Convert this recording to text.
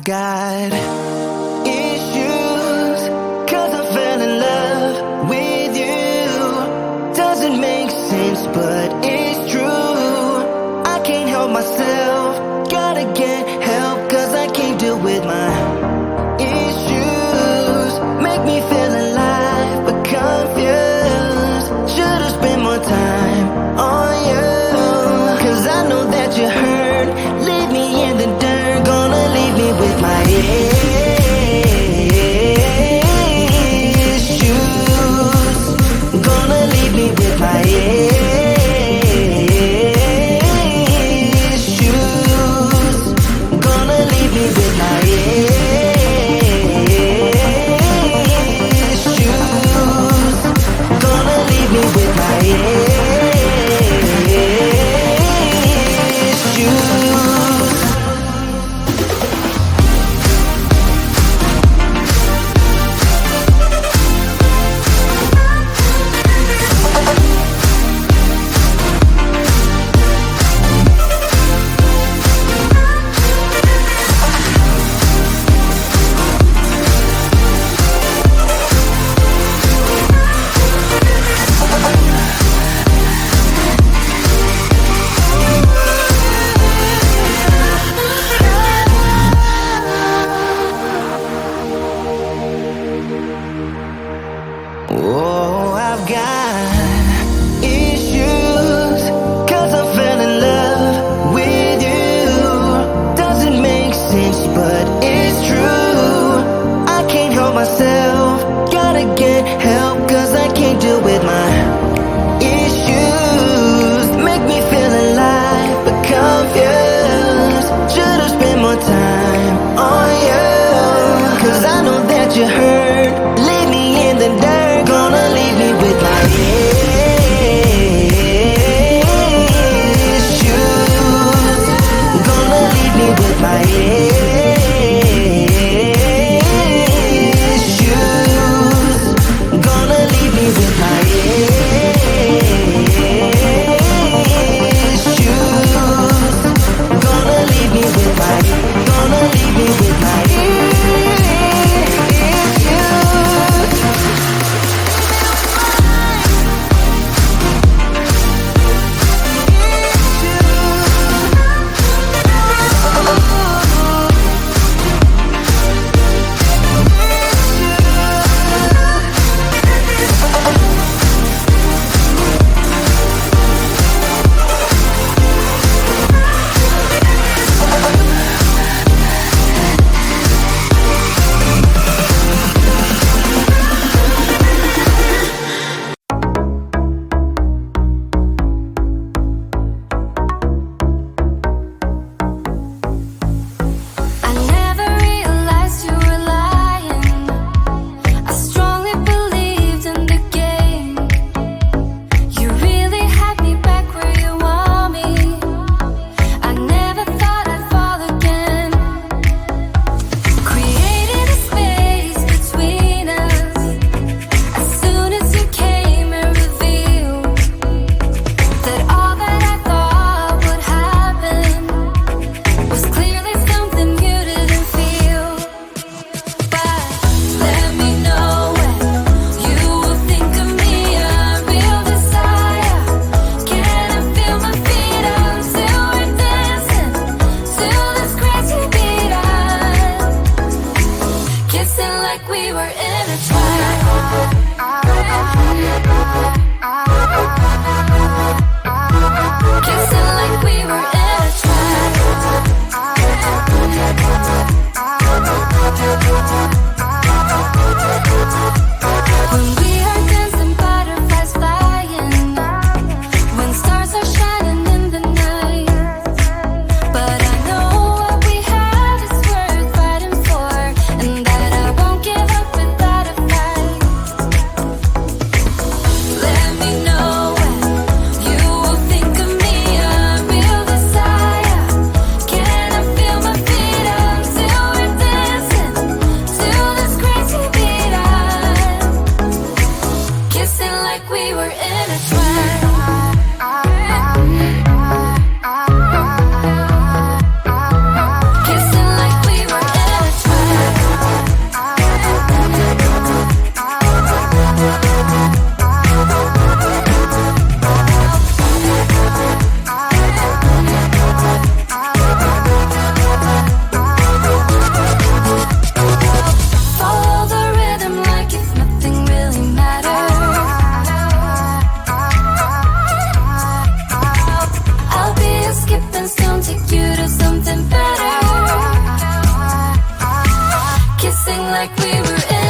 got issues, 'cause I fell in love with you. Doesn't make sense, but it's true. I can't help myself, gotta get help, 'cause I can't deal with my issues. Make me feel alive, but confused. Should've spent more time on you, 'cause I know that you hurt. Leave me in the dirt, gonna leave me with my issues. Gonna leave me with my issues. Gonna leave me with my issues. Gonna leave me with my issues. Oh, I've got issues, 'cause I fell in love with you. Doesn't make sense, but it's true. I can't help myself, gotta get help, 'cause I can't deal with my issues. Make me feel alive, but confused. Should've spent more time on you, 'cause I know that you hurt. Leave me in the dirt, gonna leave me with my issues. Gonna leave me with my issues. Gonna leave me with my issues. Gonna leave me with my, gonna leave me with my issues. Let me know when you will think of me. forever.